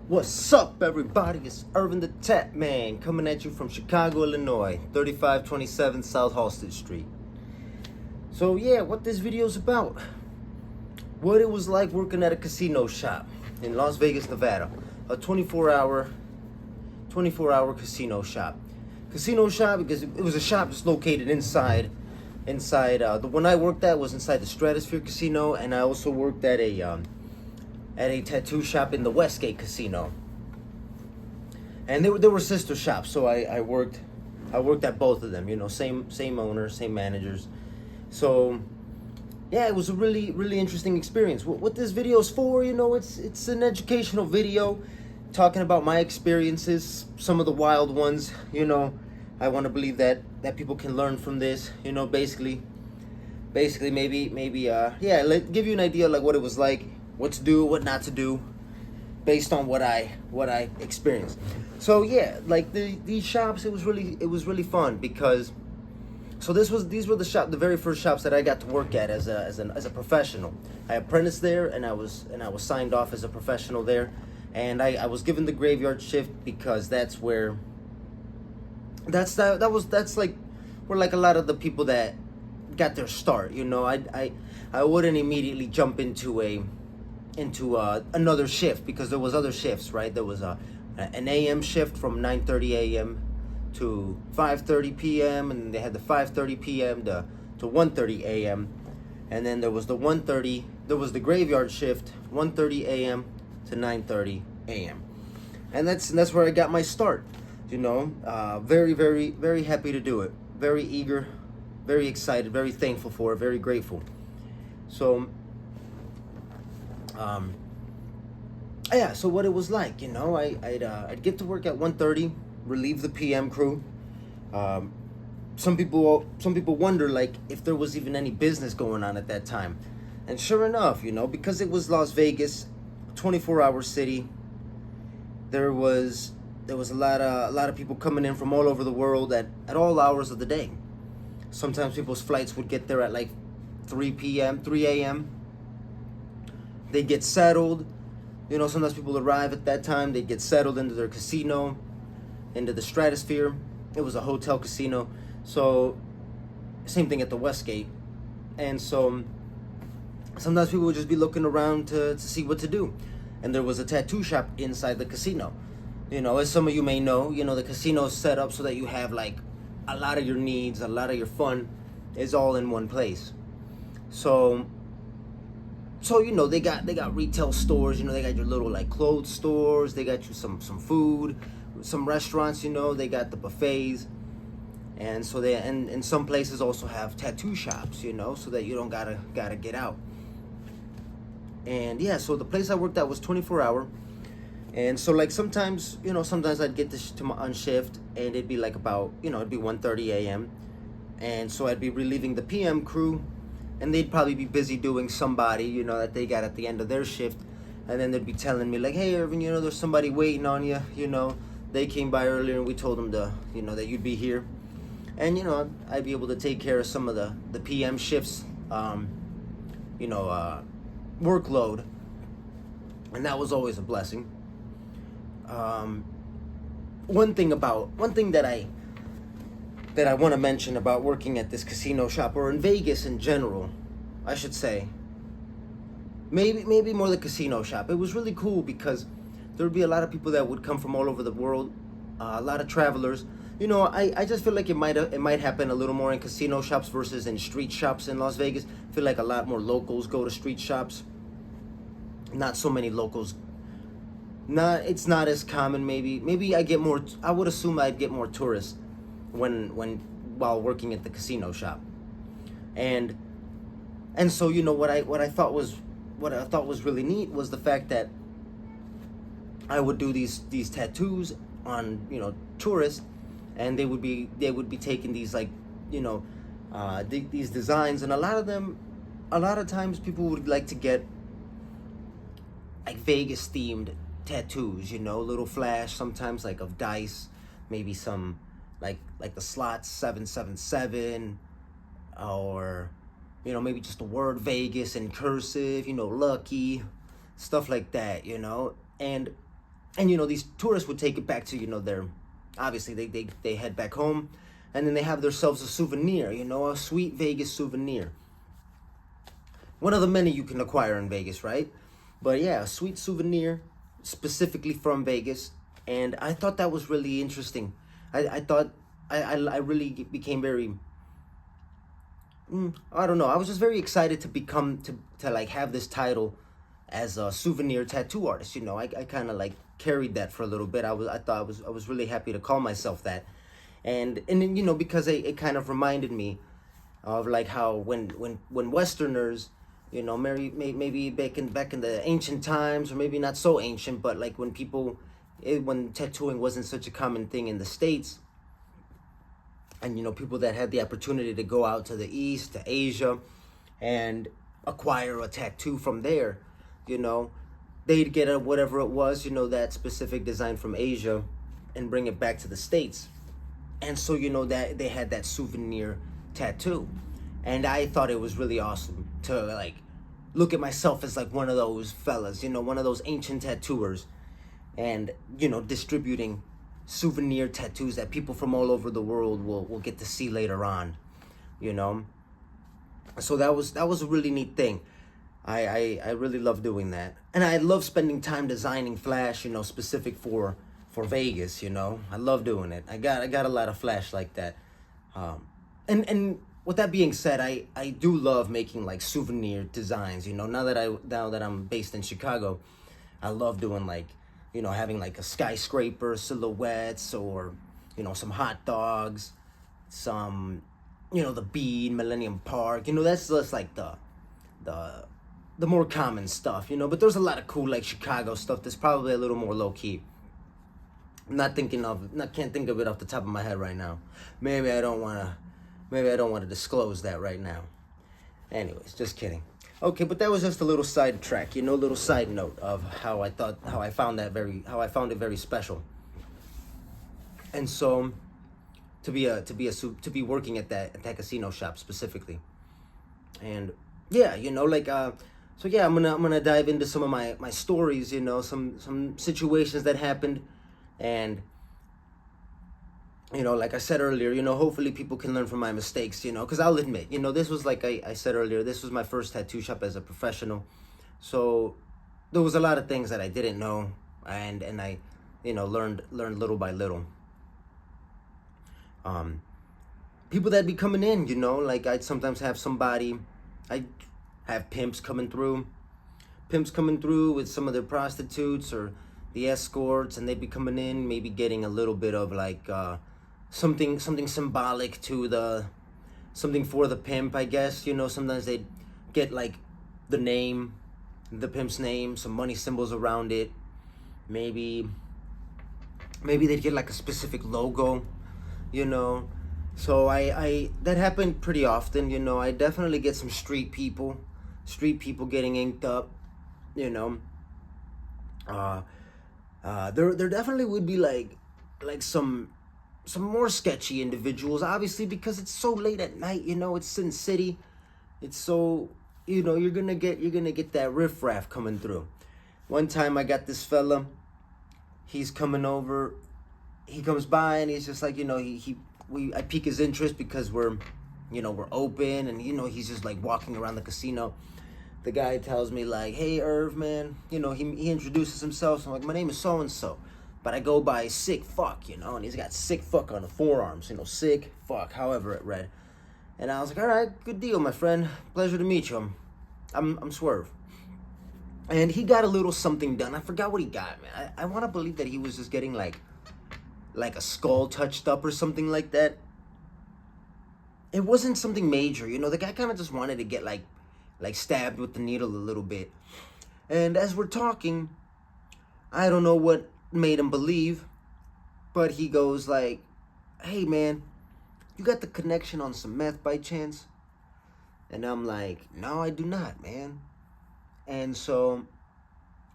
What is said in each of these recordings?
What's up, everybody? It's Irvin the Tap Man coming at you from Chicago, Illinois, 3527 South Halsted Street. So yeah, what this video is about. What it was like working at a casino shop in Las Vegas, Nevada. A 24-hour casino shop. Casino shop because it was a shop that's located inside. The one I worked at was inside the Stratosphere Casino, and I also worked at a tattoo shop in the Westgate Casino. And they were sister shops, so I worked at both of them. You know, same owner, same managers. So yeah, it was a really interesting experience. What this video is for, you know, it's an educational video talking about my experiences, some of the wild ones. You know, I want to believe that people can learn from this. You know, basically maybe give you an idea like what it was like, what to do, what not to do, based on what I experienced. So yeah, like these shops, it was really fun because these were the very first shops that I got to work at as a professional. I apprenticed there, and I was signed off as a professional there, and I was given the graveyard shift because that's like where like a lot of the people that got their start. You know, I wouldn't immediately jump into another shift because there was other shifts, right? There was an AM shift from 9:30 a.m. to 5:30 p.m. and they had the 5:30 p.m. to 1:30 a.m. and then there was the graveyard shift, 1:30 a.m. to 9:30 a.m. and that's where I got my start. You know, very happy to do it, very eager, very excited, very thankful for it, very grateful. So yeah, so what it was like, you know, I'd get to work at 1:30, relieve the PM crew. Some people wonder like if there was even any business going on at that time, and sure enough, you know, because it was Las Vegas, 24-hour city, there was a lot of people coming in from all over the world at all hours of the day. Sometimes people's flights would get there at like 3 a.m. They'd get settled. You know, sometimes people arrive at that time. They'd get settled into their casino, into the Stratosphere. It was a hotel casino. So, same thing at the Westgate. And so, sometimes people would just be looking around to see what to do. And there was a tattoo shop inside the casino. You know, as some of you may know, you know, the casino is set up so that you have like a lot of your needs, a lot of your fun is all in one place. So you know, they got retail stores. You know, they got your little like clothes stores. They got you some food, some restaurants. You know, they got the buffets, and so and some places also have tattoo shops. You know, so that you don't gotta get out. And yeah, so the place I worked at was 24-hour, and so like sometimes I'd get on shift, and it'd be like about, you know, it'd be 1:30 a.m. and so I'd be relieving the PM crew. And they'd probably be busy doing somebody, you know, that they got at the end of their shift. And then they'd be telling me like, hey, Irvin, you know, there's somebody waiting on you. You know, they came by earlier and we told them that you'd be here. And, you know, I'd be able to take care of some of the PM shifts, workload. And that was always a blessing. One thing that I want to mention about working at this casino shop, or in Vegas in general, I should say. Maybe more the casino shop. It was really cool because there would be a lot of people that would come from all over the world, a lot of travelers. You know, I just feel like it might happen a little more in casino shops versus in street shops in Las Vegas. I feel like a lot more locals go to street shops. Not so many locals. It's not as common. Maybe I get more. I would assume I'd get more tourists while working at the casino shop, and so, you know, what I thought was really neat was the fact that I would do these tattoos on, you know, tourists, and they would be taking these, like, you know, these designs, and a lot of times people would like to get like Vegas themed tattoos, you know, little flash sometimes like of dice, maybe some like the slots 777, or, you know, maybe just the word Vegas in cursive, you know, lucky, stuff like that, and these tourists would take it back to their, obviously they head back home, and then they have themselves a souvenir, a sweet Vegas souvenir. One of the many you can acquire in Vegas, right? But yeah, a sweet souvenir specifically from Vegas, and I thought that was really interesting. I thought I really became very, I don't know. I was just very excited to become to like have this title as a souvenir tattoo artist. I kind of like carried that for a little bit. I was really happy to call myself that, and then because it kind of reminded me of like how when Westerners, maybe back in the ancient times, or maybe not so ancient, but like when when tattooing wasn't such a common thing in the States, and people that had the opportunity to go out to the East, to Asia, and acquire a tattoo from there, they'd get whatever it was, that specific design from Asia, and bring it back to the States. And so that they had that souvenir tattoo, and I thought it was really awesome to like look at myself as like one of those fellas, one of those ancient tattooers, and distributing souvenir tattoos that people from all over the world will get to see later on, so that was a really neat thing. I really love doing that, and I love spending time designing flash, specific for Vegas. I love doing it. I got a lot of flash like that, and with that being said, I do love making like souvenir designs. Now that I'm based in Chicago, I love doing like having like a skyscraper silhouettes, or some hot dogs, some the Bean, Millennium Park. That's just like the more common stuff. But there's a lot of cool like Chicago stuff that's probably a little more low key. Can't think of it off the top of my head right now. Maybe I don't want to disclose that right now. Anyways, just kidding. Okay, but that was just a little sidetrack, little side note of how I found it very special. And so to be working at that casino shop specifically. And yeah, so yeah, I'm gonna dive into some of my stories, some situations that happened, and like I said earlier, hopefully people can learn from my mistakes, because I'll admit, this was, like I said earlier, this was my first tattoo shop as a professional. So there was a lot of things that I didn't know, and I, learned little by little. People that be coming in, like I'd sometimes have I'd have pimps coming through with some of their prostitutes or the escorts, and they'd be coming in, maybe getting a little bit of like, something symbolic to something for the pimp, I guess. Sometimes they'd get like the pimp's name, some money symbols around it. Maybe they'd get like a specific logo, So I that happened pretty often, I definitely get some street people getting inked up, There definitely would be like some more sketchy individuals, obviously, because it's so late at night, it's Sin City. It's so, you're gonna get that riffraff coming through. One time I got this fella, he's coming over, he comes by and he's just like, I pique his interest because we're open, and he's just like walking around the casino. The guy tells me like, "Hey Irv, man," he introduces himself. So I'm like, "My name is so and so, but I go by Sick Fuck," and he's got Sick Fuck on the forearms, Sick Fuck, however it read. And I was like, "All right, good deal, my friend. Pleasure to meet you. I'm Swerve." And he got a little something done. I forgot what he got, man. I want to believe that he was just getting like a skull touched up or something like that. It wasn't something major, The guy kind of just wanted to get like stabbed with the needle a little bit. And as we're talking, I don't know what made him believe, but he goes like, "Hey man, you got the connection on some meth by chance?" And I'm like, "No, I do not, man." And so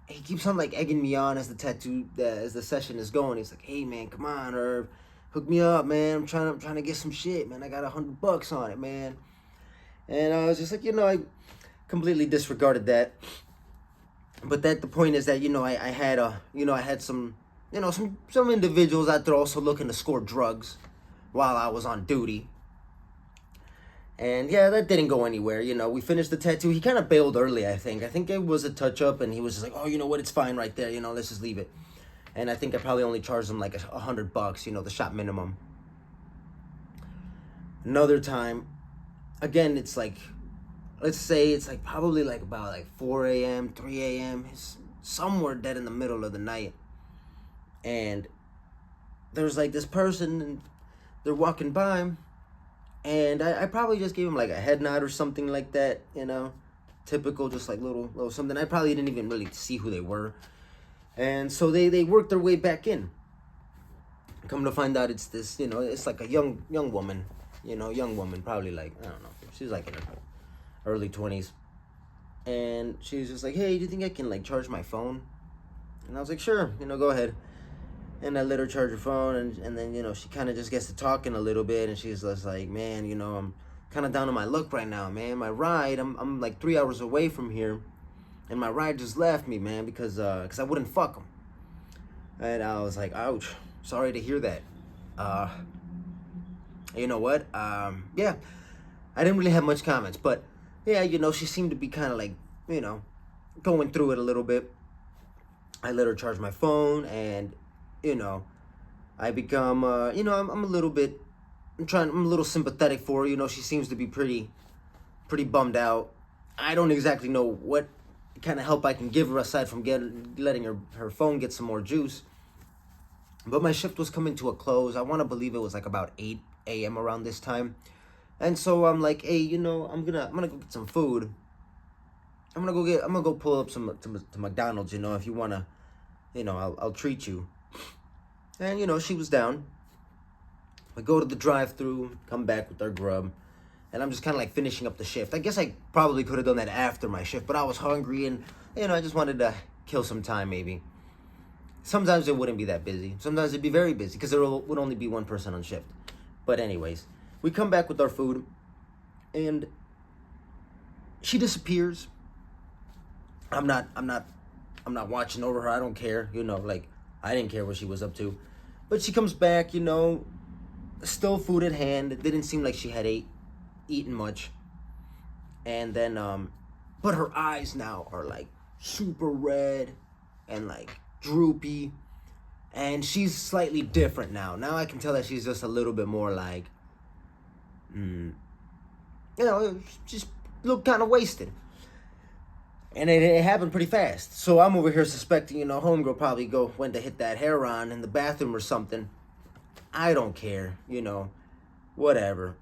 he keeps on like egging me on as the session is going. He's like, "Hey man, come on, Herb, hook me up, man. I'm trying to get some shit, man. I got $100 on it, man." And I was just like, I completely disregarded that. But that the point is that, I had I had some, some individuals out there also looking to score drugs while I was on duty. And yeah, that didn't go anywhere. We finished the tattoo. He kind of bailed early, I think. I think it was a touch up, and he was just like, "Oh, you know what? It's fine right there. Let's just leave it." And I think I probably only charged him like $100, the shop minimum. Another time, again, it's like, let's say it's like probably like about like 4 a.m., 3 a.m. It's somewhere dead in the middle of the night. And there's like this person, and they're walking by, and I probably just gave him like a head nod or something like that, typical, just like little something. I probably didn't even really see who they were. And so they worked their way back in. Come to find out, it's this, it's like a young woman, young woman, probably like, I don't know, she's like in her early 20s. And she was just like, "Hey, do you think I can like charge my phone?" And I was like, "Sure, go ahead." And I let her charge her phone, and then, she kind of just gets to talking a little bit, and she's just like, "Man, I'm kind of down on my luck right now, man. My ride, I'm like 3 hours away from here, and my ride just left me, man, because I wouldn't fuck him." And I was like, "Ouch, sorry to hear that." You know what? Yeah, I didn't really have much comments, but yeah, she seemed to be kind of like, going through it a little bit. I let her charge my phone, and I become, I'm a little bit, I'm a little sympathetic for her. She seems to be pretty bummed out. I don't exactly know what kind of help I can give her aside from letting her phone get some more juice. But my shift was coming to a close. I want to believe it was like about 8 a.m. around this time. And so I'm like, "Hey, I'm gonna go get some food. I'm gonna go pull up some to McDonald's, if you wanna, I'll treat you." And she was down. We go to the drive-thru, come back with our grub, and I'm just kind of like finishing up the shift. I guess I probably could have done that after my shift, but I was hungry, and I just wanted to kill some time maybe. Sometimes it wouldn't be that busy. Sometimes it'd be very busy because there would only be one person on shift. But anyways, we come back with our food, and she disappears. I'm not watching over her. I don't care. Like, I didn't care what she was up to. But she comes back, still food at hand. It didn't seem like she had eaten much. And then, but her eyes now are like super red and like droopy. And she's slightly different now. Now I can tell that she's just a little bit more like, just looked kind of wasted. And it happened pretty fast. So I'm over here suspecting, homegirl probably went to hit that hair on in the bathroom or something. I don't care, whatever.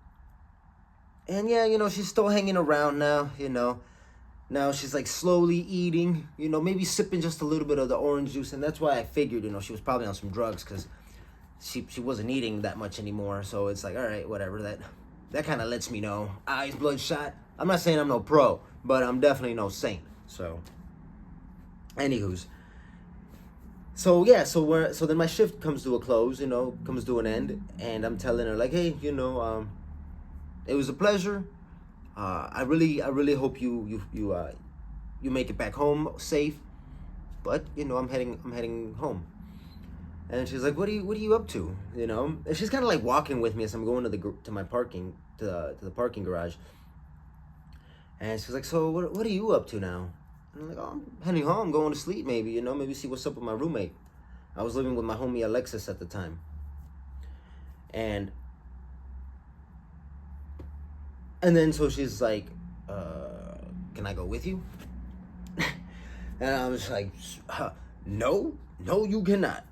And yeah, she's still hanging around now, Now she's like slowly eating, maybe sipping just a little bit of the orange juice. And that's why I figured, she was probably on some drugs because she wasn't eating that much anymore. So it's like, all right, whatever. That kind of lets me know. Eyes bloodshot. I'm not saying I'm no pro, but I'm definitely no saint. So, anywho's. So yeah, so then my shift comes to a close, comes to an end, and I'm telling her like, "Hey, it was a pleasure. I really hope you make it back home safe, but I'm heading home." And she's like, "What are you up to?" And she's kind of like walking with me as I'm going to my parking to the parking garage. And she's like, "So what are you up to now?" And I'm like, "Oh, I'm heading home, going to sleep maybe, maybe see what's up with my roommate." I was living with my homie Alexis at the time. And then so she's like, "Can I go with you?" And I was like, No, you cannot.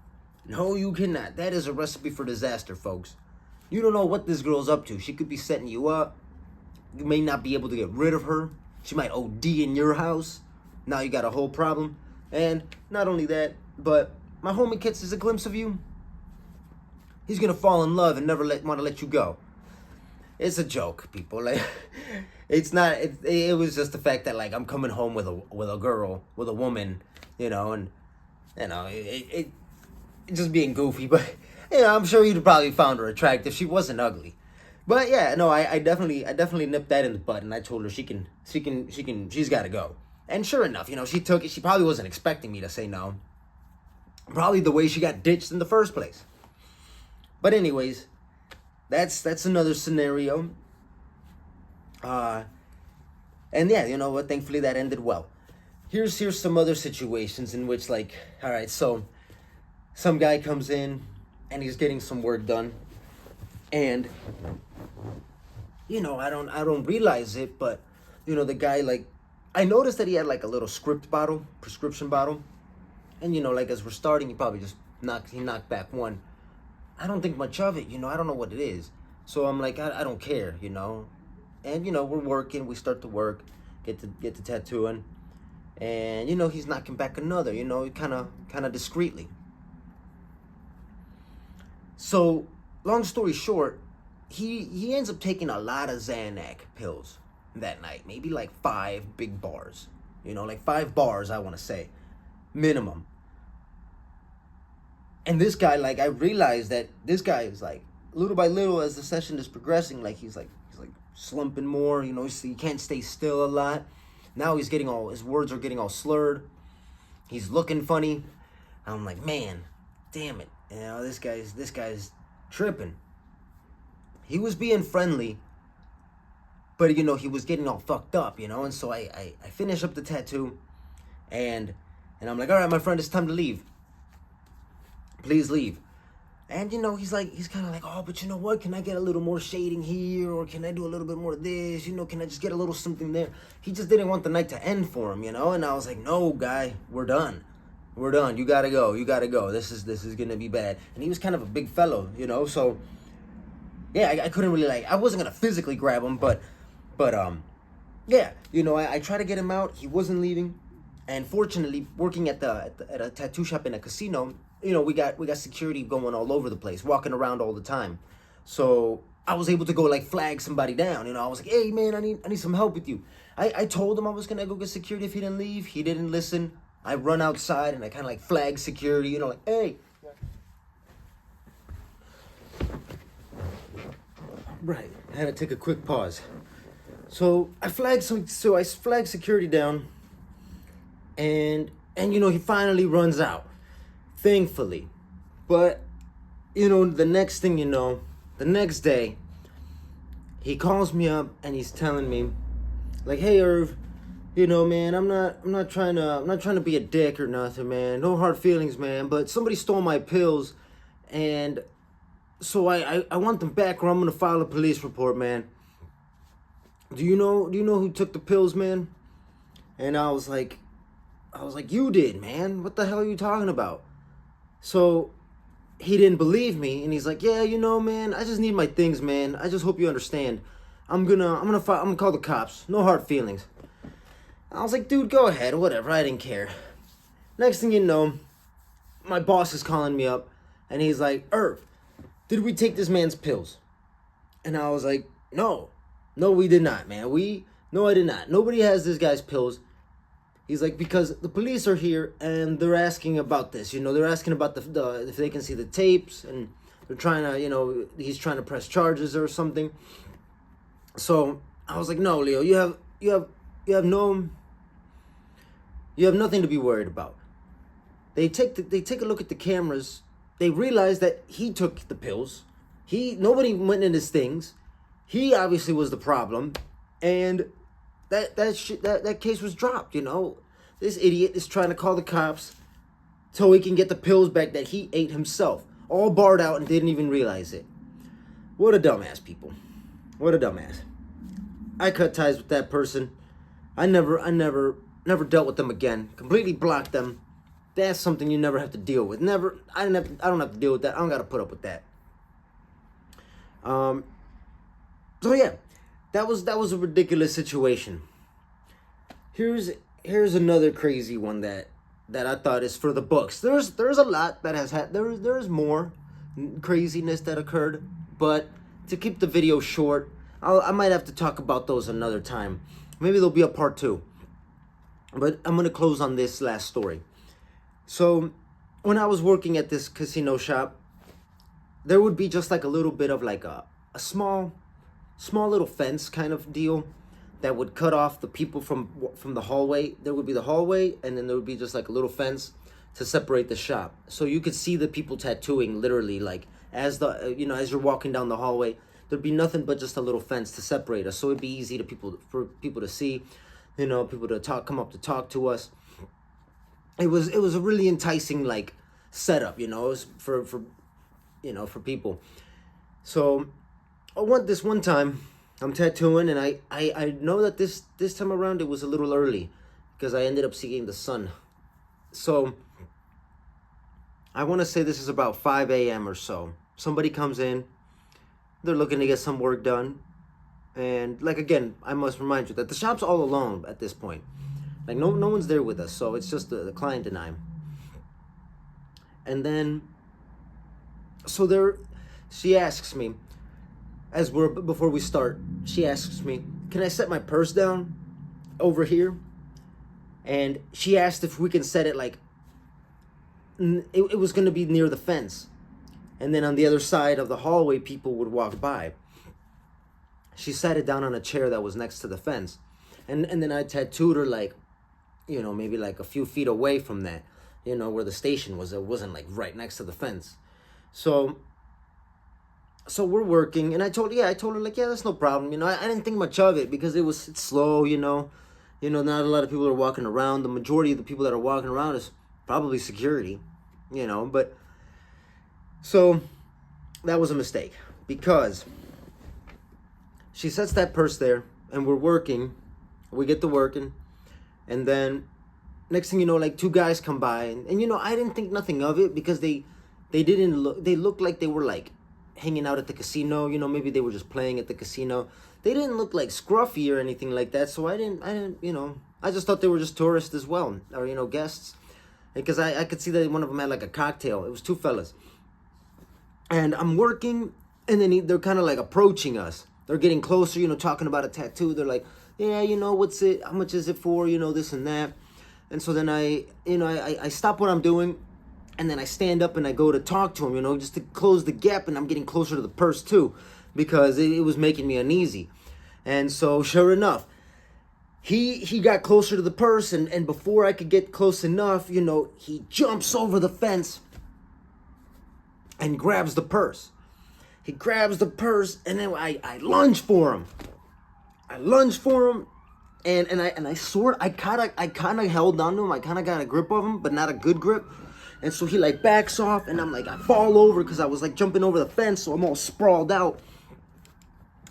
No, you cannot. That is a recipe for disaster, folks. You don't know what this girl's up to. She could be setting you up. You may not be able to get rid of her. She might OD in your house. Now you got a whole problem. And not only that, but my homie catches a glimpse of you. He's gonna fall in love and never want to let you go. It's a joke, people. Like, it's not. It was just the fact that like I'm coming home with a girl, with a woman, and it just being goofy. But I'm sure you'd probably found her attractive. She wasn't ugly. But yeah, no, I definitely nipped that in the bud, and I told her she's got to go. And sure enough, she took it. She probably wasn't expecting me to say no. Probably the way she got ditched in the first place. But anyways, that's another scenario. And yeah, you know what? Thankfully that ended well. Here's some other situations in which, like, all right, so some guy comes in and he's getting some work done, and I don't realize it, but the guy, like, I noticed that he had like a little prescription bottle, and like as we're starting, he probably just knocked back one. I don't think much of it, I don't know what it is. So I'm like, I don't care, And we're working, we start to work, get to tattooing, and he's knocking back another, kind of discreetly. So, long story short, he ends up taking a lot of Xanax pills that night, maybe like 5 big bars, like 5 bars, I want to say, minimum. And this guy, like, I realized that this guy is like, little by little, as the session is progressing, like he's slumping more, he can't stay still a lot. Now his words are getting all slurred. He's looking funny. I'm like, man, damn it. This guy's tripping. He was being friendly, but he was getting all fucked up, and so I finish up the tattoo, and I'm like, all right, my friend, it's time to leave. Please leave. And he's kind of like, oh, but you know what? Can I get a little more shading here, or can I do a little bit more of this? Can I just get a little something there? He just didn't want the night to end for him, And I was like, no, guy, we're done. We're done. You gotta go. This is gonna be bad. And he was kind of a big fellow, So yeah, I couldn't really, I wasn't gonna physically grab him, but yeah, I tried to get him out. He wasn't leaving, and fortunately, working at a tattoo shop in a casino, we got security going all over the place, walking around all the time. So I was able to go flag somebody down. I was like, hey man, I need some help with you. I told him I was gonna go get security if he didn't leave. He didn't listen. I run outside and I kind of flag security, hey. Right, I had to take a quick pause. So I flagged security down, and he finally runs out. Thankfully. But, the next thing the next day, he calls me up and he's telling me, like, hey, Irv, man, I'm not trying to be a dick or nothing, man. No hard feelings, man. But somebody stole my pills, and so I want them back, or I'm gonna file a police report, man. Do you know who took the pills, man? And I was like, you did, man. What the hell are you talking about? So he didn't believe me, and he's like, yeah, man, I just need my things, man. I just hope you understand. I'm gonna call the cops. No hard feelings. I was like, dude, go ahead, whatever. I didn't care. Next thing you know, my boss is calling me up, and he's like, Irv, did we take this man's pills? And I was like, no, we did not, man. No, I did not. Nobody has this guy's pills. He's like, because the police are here and they're asking about this. They're asking about the if they can see the tapes, and they're trying to, he's trying to press charges or something. So I was like, no, Leo, you have nothing to be worried about. They take a look at the cameras. They realize that he took the pills. Nobody went in his things. He obviously was the problem, and that case was dropped. This idiot is trying to call the cops so he can get the pills back that he ate himself, all barred out, and didn't even realize it. What a dumbass, people. What a dumbass. I cut ties with that person. I never dealt with them again. Completely blocked them. That's something you never have to deal with. Never. I don't have to deal with that. I don't got to put up with that. So yeah, that was a ridiculous situation. Here's another crazy one that I thought is for the books. There's a lot that has had there's more craziness that occurred, but to keep the video short, I might have to talk about those another time. Maybe there'll be a part 2. But I'm gonna close on this last story. So when I was working at this casino shop, there would be just a little bit of a small little fence kind of deal that would cut off the people from the hallway. There would be the hallway, and then there would be just like a little fence to separate the shop. So you could see the people tattooing literally, like as as you're walking down the hallway, there'd be nothing but just a little fence to separate us. So it'd be easy for people to see, people to come up to talk to us. It was a really enticing like setup, it was for people. So this one time I'm tattooing, and I know that this time around it was a little early because I ended up seeing the sun. So I want to say this is about 5 a.m. or so. Somebody comes in, they're looking to get some work done. And like, again, I must remind you that the shop's all alone at this point. Like no one's there with us. So it's just the client and I. And then, she asks me, before we start, she asks me, can I set my purse down over here? And she asked if we can set it like, it was going to be near the fence. And then on the other side of the hallway, people would walk by. She sat it down on a chair that was next to the fence. And then I tattooed her like, maybe like a few feet away from that, where the station was. It wasn't like right next to the fence. So we're working, and I told her like, yeah, that's no problem. I didn't think much of it because it's slow, not a lot of people are walking around. The majority of the people that are walking around is probably security, but so that was a mistake because she sets that purse there and we're working, we get to working, and then next thing you know, like 2 guys come by and I didn't think nothing of it because they looked like they were like hanging out at the casino, maybe they were just playing at the casino. They didn't look like scruffy or anything like that, so I didn't, I just thought they were just tourists as well, or, guests. Because I could see that one of them had like a cocktail. It was 2 fellas. And I'm working, and then they're kind of like approaching us. They're getting closer, talking about a tattoo. They're like, yeah, what's it? How much is it for? This and that. And so then I stop what I'm doing, and then I stand up and I go to talk to him, just to close the gap, and I'm getting closer to the purse too, because it was making me uneasy. And so sure enough, he got closer to the purse, and before I could get close enough, he jumps over the fence and grabs the purse. He grabs the purse, and then I lunge for him. And I sort I kind of held on to him. I kind of got a grip of him, but not a good grip. And so he like backs off, and I'm like, I fall over because I was like jumping over the fence, so I'm all sprawled out.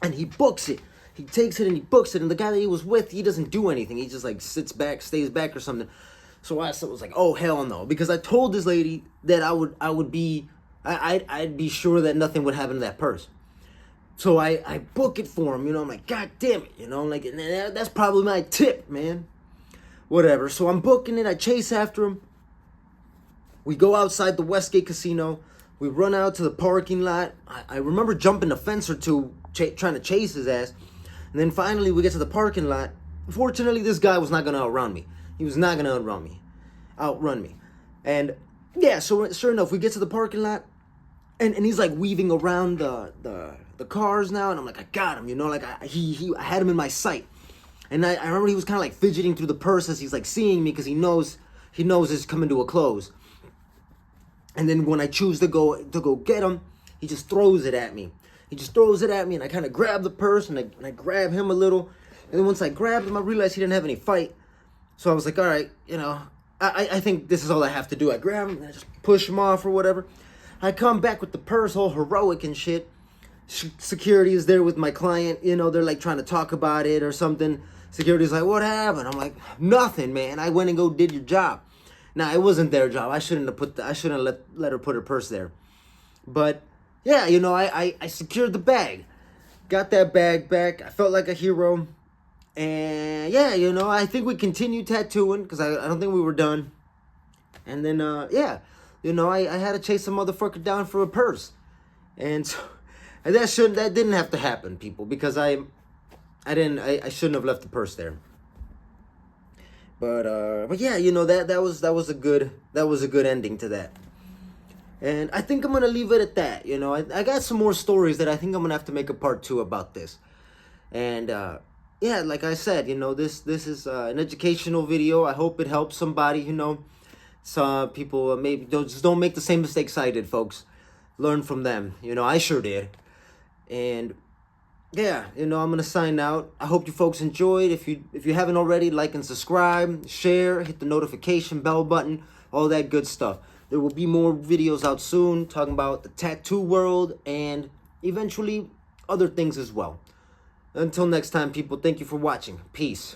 And he books it. He takes it and he books it, and the guy that he was with, he doesn't do anything. He just like sits back, stays back or something. So I was like, oh hell no, because I told this lady that I'd be sure that nothing would happen to that purse. So I book it for him, I'm like, God damn it, like, that's probably my tip, man. Whatever. So I'm booking it. I chase after him. We go outside the Westgate Casino. We run out to the parking lot. I remember jumping a fence or two, trying to chase his ass. And then finally we get to the parking lot. Fortunately, this guy was not going to outrun me. He was not going to outrun me. And yeah, so sure enough, we get to the parking lot. And he's like weaving around the cars now. And I'm like, I got him, like I had him in my sight. And I remember he was kind of like fidgeting through the purse as he's like seeing me, because he knows it's coming to a close. And then when I choose to go get him, he just throws it at me. And I kind of grab the purse, and I grab him a little. And then once I grabbed him, I realized he didn't have any fight. So I was like, all right, I think this is all I have to do. I grab him and I just push him off or whatever. I come back with the purse, all heroic and shit. Security is there with my client. They're like trying to talk about it or something. Security's like, what happened? I'm like, nothing, man. I went and did your job. Now, it wasn't their job. I shouldn't have let her put her purse there. But yeah, I secured the bag. Got that bag back. I felt like a hero. And yeah, I think we continued tattooing because I don't think we were done. And then yeah, I had to chase some motherfucker down for a purse. And so, and that didn't have to happen, people, because I shouldn't have left the purse there. But yeah, that was a good ending to that. And I think I'm gonna leave it at that. I got some more stories that I think I'm gonna have to make a part 2 about this. And yeah, like I said, this is an educational video. I hope it helps somebody. Some people maybe don't make the same mistakes I did, folks. Learn from them. I sure did. And yeah, I'm gonna sign out. I hope you folks enjoyed. If you haven't already, like and subscribe, share, hit the notification bell button, all that good stuff. There will be more videos out soon talking about the tattoo world and eventually other things as well. Until next time, people, thank you for watching. Peace.